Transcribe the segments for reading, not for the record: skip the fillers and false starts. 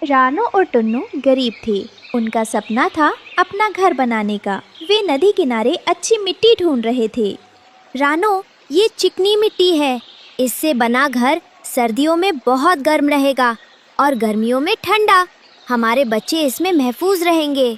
रानो और टुन्नू गरीब थे। उनका सपना था अपना घर बनाने का। वे नदी किनारे अच्छी मिट्टी ढूंढ रहे थे। रानो, ये चिकनी मिट्टी है। इससे बना घर सर्दियों में बहुत गर्म रहेगा और गर्मियों में ठंडा। हमारे बच्चे इसमें महफूज रहेंगे।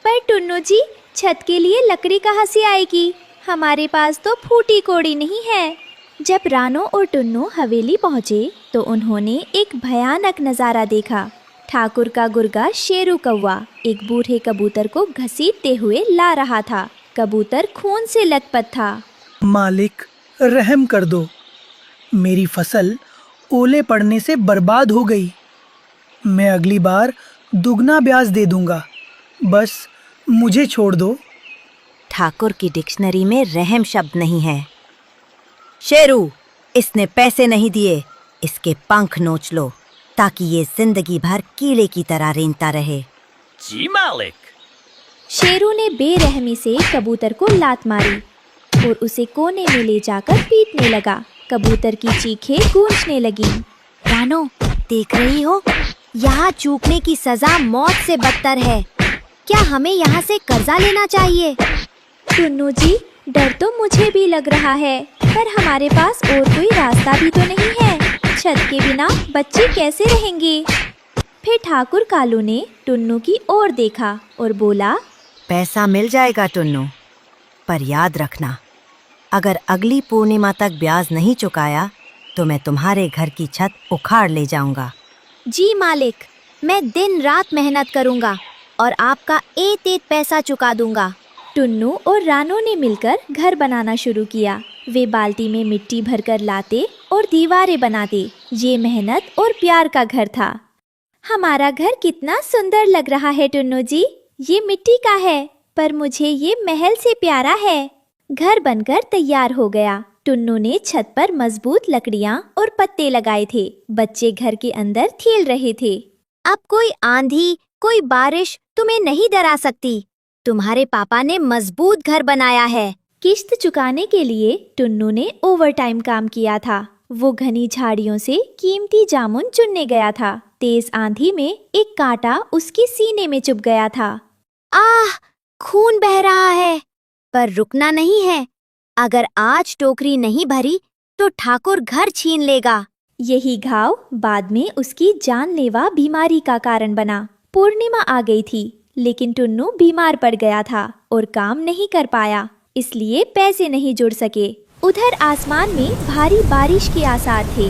पर टुन्नू जी, छत के लिए लकड़ी कहाँ से आएगी? हमारे पास तो फूटी कोड़ी नहीं है। जब रानो और टुन्नू हवेली पहुँचे तो उन्होंने एक भयानक नज़ारा देखा। ठाकुर का गुर्गा शेरू कौवा एक बूढ़े कबूतर को घसीटते हुए ला रहा था। कबूतर खून से लथपथ था। मालिक, रहम कर दो। मेरी फसल ओले पड़ने से बर्बाद हो गई। मैं अगली बार दुगना ब्याज दे दूंगा। बस मुझे छोड़ दो। ठाकुर की डिक्शनरी में रहम शब्द नहीं है। शेरू, इसने पैसे नहीं दिए। इसके पंख नोच लो ताकि ये जिंदगी भर कीले की तरह रेंगता रहे। जी मालिक। शेरू ने बेरहमी से कबूतर को लात मारी और उसे कोने में ले जाकर पीटने लगा। कबूतर की चीखें गूंजने लगी। रानो, देख रही हो? यहाँ चूकने की सजा मौत से बदतर है। क्या हमें यहाँ से कर्जा लेना चाहिए? टुन्नू जी, डर तो मुझे भी लग रहा है, पर हमारे पास और कोई रास्ता भी तो नहीं है। छत के बिना बच्चे कैसे रहेंगे? फिर ठाकुर कालू ने टुन्नू की ओर देखा और बोला, पैसा मिल जाएगा टुन्नू, पर याद रखना, अगर अगली पूर्णिमा तक ब्याज नहीं चुकाया तो मैं तुम्हारे घर की छत उखाड़ ले जाऊंगा। जी मालिक, मैं दिन रात मेहनत करूंगा और आपका एक पैसा चुका दूंगा। टुन्नू और रानो ने मिलकर घर बनाना शुरू किया। वे बाल्टी में मिट्टी भरकर लाते और दीवारें बनाते। ये मेहनत और प्यार का घर था। हमारा घर कितना सुंदर लग रहा है टुन्नू जी। ये मिट्टी का है, पर मुझे ये महल से प्यारा है। घर बनकर तैयार हो गया। टुन्नू ने छत पर मजबूत लकड़ियाँ और पत्ते लगाए थे। बच्चे घर के अंदर खेल रहे थे। अब कोई आंधी, कोई बारिश तुम्हें नहीं डरा सकती। तुम्हारे पापा ने मजबूत घर बनाया है। किश्त चुकाने के लिए टुन्नू ने ओवरटाइम काम किया था। वो घनी झाड़ियों से कीमती जामुन चुनने गया था। तेज आंधी में एक कांटा उसके सीने में चुभ गया था। आह, खून बह रहा है, पर रुकना नहीं है। अगर आज टोकरी नहीं भरी तो ठाकुर घर छीन लेगा। यही घाव बाद में उसकी जानलेवा बीमारी का कारण बना। पूर्णिमा आ गई थी, लेकिन टुन्नू बीमार पड़ गया था और काम नहीं कर पाया, इसलिए पैसे नहीं जुड़ सके। उधर आसमान में भारी बारिश के आसार थे।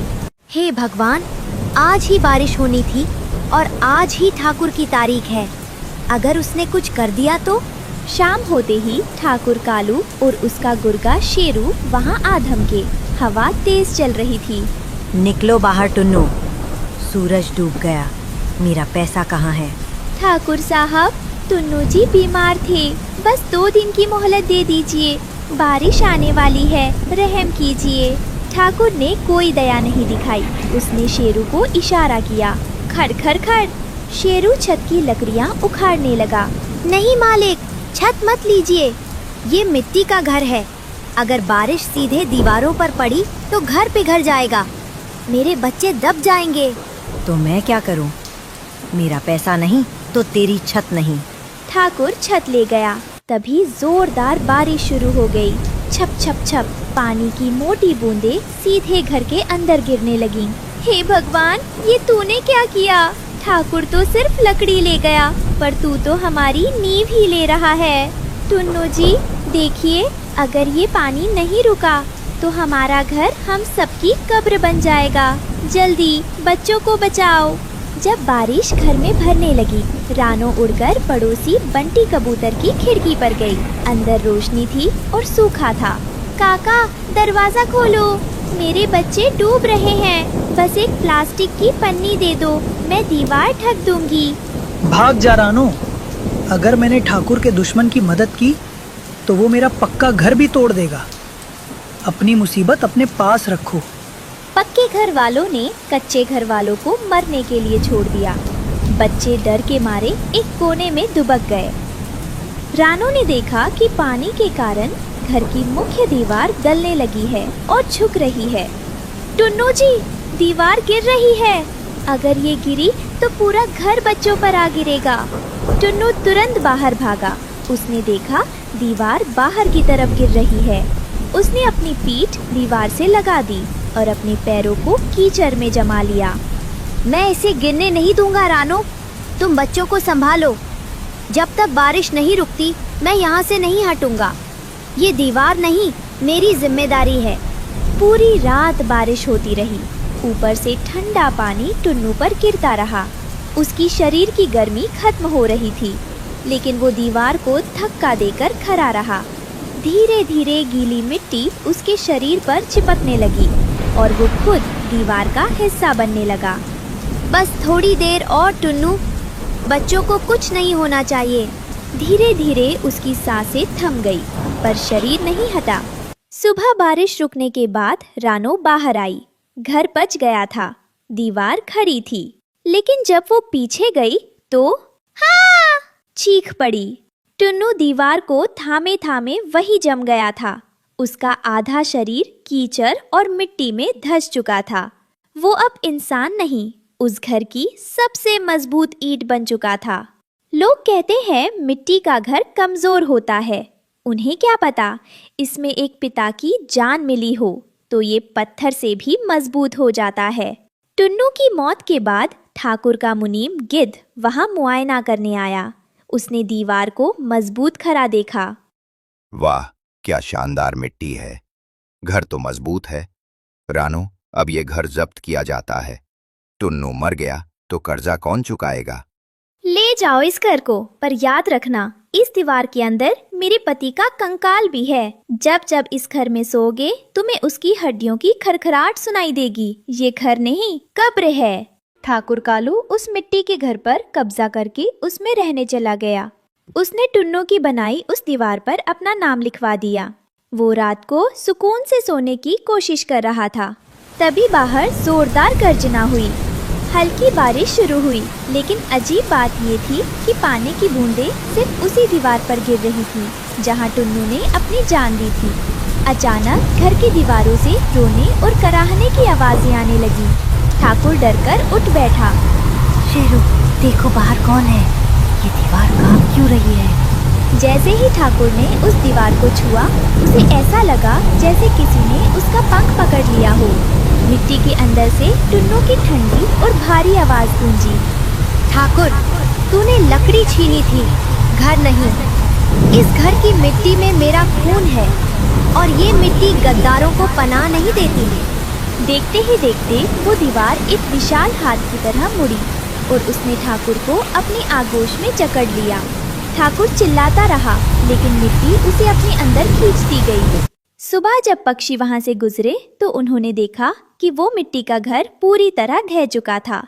हे भगवान, आज ही बारिश होनी थी और आज ही ठाकुर की तारीख है। अगर उसने कुछ कर दिया तो? शाम होते ही ठाकुर कालू और उसका गुर्गा शेरू वहाँ आ धमके। हवा तेज चल रही थी। निकलो बाहर टुन्नू, सूरज डूब गया। मेरा पैसा कहाँ है? ठाकुर साहब, टुन्नू जी बीमार थे। बस 2 दिन की मोहलत दे दीजिए। बारिश आने वाली है, रहम कीजिए। ठाकुर ने कोई दया नहीं दिखाई। उसने शेरू को इशारा किया। खड़ खड़ खड़। शेरू छत की लकड़ियाँ उखाड़ने लगा। नहीं मालिक, छत मत लीजिए। ये मिट्टी का घर है। अगर बारिश सीधे दीवारों पर पड़ी तो घर पिघल जाएगा। मेरे बच्चे दब जाएंगे। तो मैं क्या करूं? मेरा पैसा नहीं तो तेरी छत नहीं। ठाकुर छत ले गया। तभी जोरदार बारिश शुरू हो गई। छप छप छप पानी की मोटी बूंदें सीधे घर के अंदर गिरने लगीं। हे भगवान, ये तूने क्या किया? ठाकुर तो सिर्फ लकड़ी ले गया, पर तू तो हमारी नींव ही ले रहा है। टुन्नू जी, देखिए, अगर ये पानी नहीं रुका तो हमारा घर हम सबकी कब्र बन जाएगा। जल्दी बच्चों को बचाओ। जब बारिश घर में भरने लगी, रानो उड़कर पड़ोसी बंटी कबूतर की खिड़की पर गई। अंदर रोशनी थी और सूखा था। काका, दरवाजा खोलो, मेरे बच्चे डूब रहे हैं। बस एक प्लास्टिक की पन्नी दे दो, मैं दीवार ढक दूंगी। भाग जा रानो। अगर मैंने ठाकुर के दुश्मन की मदद की तो वो मेरा पक्का घर भी तोड़ देगा। अपनी मुसीबत अपने पास रखो। पक्के घर वालों ने कच्चे घर वालों को मरने के लिए छोड़ दिया। बच्चे डर के मारे एक कोने में दुबक गए। रानो ने देखा कि पानी के कारण घर की मुख्य दीवार गलने लगी है और झुक रही है। टुन्नू जी, दीवार गिर रही है। अगर ये गिरी तो पूरा घर बच्चों पर आ गिरेगा। टुन्नू तुरंत बाहर भागा। उसने देखा दीवार बाहर की तरफ गिर रही है। उसने अपनी पीठ दीवार से लगा दी और अपने पैरों को कीचड़ में जमा लिया। मैं इसे गिरने नहीं दूंगा रानो, तुम बच्चों को संभालो। जब तक बारिश नहीं रुकती मैं यहाँ से नहीं हटूंगा। ये दीवार नहीं, मेरी जिम्मेदारी है। पूरी रात बारिश होती रही। ऊपर से ठंडा पानी टुन्नू पर गिरता रहा। उसकी शरीर की गर्मी खत्म हो रही थी, लेकिन वो दीवार को धक्का देकर खड़ा रहा। धीरे धीरे गीली मिट्टी उसके शरीर पर चिपकने लगी और वो खुद दीवार का हिस्सा बनने लगा। बस थोड़ी देर और टुन्नू, बच्चों को कुछ नहीं होना चाहिए। धीरे धीरे उसकी सांसें थम गई, पर शरीर नहीं हटा। सुबह बारिश रुकने के बाद रानो बाहर आई। घर बच गया था। दीवार खड़ी थी, लेकिन जब वो पीछे गई तो हाँ! चीख पड़ी। टुन्नू दीवार को थामे थामे वही जम गया था। उसका आधा शरीर कीचड़ और मिट्टी में धंस चुका था। वो अब इंसान नहीं, उस घर की सबसे मजबूत ईंट बन चुका था। लोग कहते हैं मिट्टी का घर कमजोर होता है। उन्हें क्या पता, इसमें एक पिता की जान मिली हो तो ये पत्थर से भी मजबूत हो जाता है। टुन्नू की मौत के बाद ठाकुर का मुनीम गिद्ध वहां मुआयना करने आया। उसने दीवार को मजबूत खड़ा देखा। वाह, क्या शानदार मिट्टी है। घर तो मजबूत है। रानो, अब ये घर जब्त किया जाता है। टुन्नू मर गया तो कर्जा कौन चुकाएगा? ले जाओ इस घर को, पर याद रखना इस दीवार के अंदर मेरे पति का कंकाल भी है। जब जब इस घर में सोओगे तुम्हें उसकी हड्डियों की खरखराहट सुनाई देगी। ये घर नहीं, कब्र है। ठाकुर कालू उस मिट्टी के घर पर कब्जा करके उसमें रहने चला गया। उसने टुन्नू की बनाई उस दीवार पर अपना नाम लिखवा दिया। वो रात को सुकून से सोने की कोशिश कर रहा था। तभी बाहर जोरदार गर्जना हुई। हल्की बारिश शुरू हुई, लेकिन अजीब बात ये थी कि पानी की बूंदें सिर्फ उसी दीवार पर गिर रही थी जहां टुन्नू ने अपनी जान दी थी। अचानक घर की दीवारों से रोने और कराहने की आवाजें आने लगी। ठाकुर डरकर उठ बैठा। शेरू, देखो बाहर कौन है। ये दीवार कांप क्यों रही है? जैसे ही ठाकुर ने उस दीवार को छुआ, उसे ऐसा लगा जैसे किसी ने उसका पंख पकड़ लिया हो। मिट्टी के अंदर से टुन्नू की ठंडी और भारी आवाज गूंजी। ठाकुर, तूने लकड़ी छीनी थी, घर नहीं। इस घर की मिट्टी में मेरा खून है और ये मिट्टी गद्दारों को पनाह नहीं देती। देखते ही देखते वो दीवार एक विशाल हाथ की तरह मुड़ी और उसने ठाकुर को अपनी आगोश में जकड़ लिया। ठाकुर चिल्लाता रहा, लेकिन मिट्टी उसे अपने अंदर खींचती गई। सुबह जब पक्षी वहां से गुजरे तो उन्होंने देखा कि वो मिट्टी का घर पूरी तरह ढह चुका था।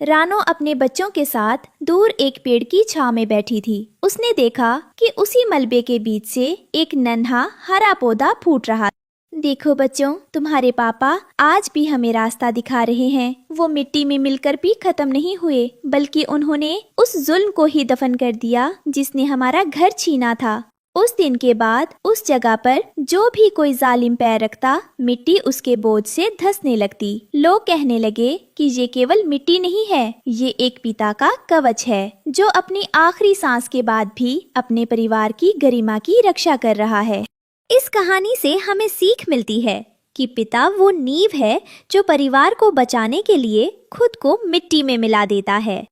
रानो अपने बच्चों के साथ दूर एक पेड़ की छांव में बैठी थी। उसने देखा कि उसी मलबे के बीच से एक नन्हा हरा पौधा फूट रहा। देखो बच्चों, तुम्हारे पापा आज भी हमें रास्ता दिखा रहे हैं। वो मिट्टी में मिलकर भी खत्म नहीं हुए, बल्कि उन्होंने उस जुल्म को ही दफन कर दिया जिसने हमारा घर छीना था। उस दिन के बाद उस जगह पर जो भी कोई जालिम पैर रखता, मिट्टी उसके बोझ से धंसने लगती। लोग कहने लगे कि ये केवल मिट्टी नहीं है, ये एक पिता का कवच है जो अपनी आखिरी सांस के बाद भी अपने परिवार की गरिमा की रक्षा कर रहा है। इस कहानी से हमें सीख मिलती है कि पिता वो नींव है जो परिवार को बचाने के लिए खुद को मिट्टी में मिला देता है।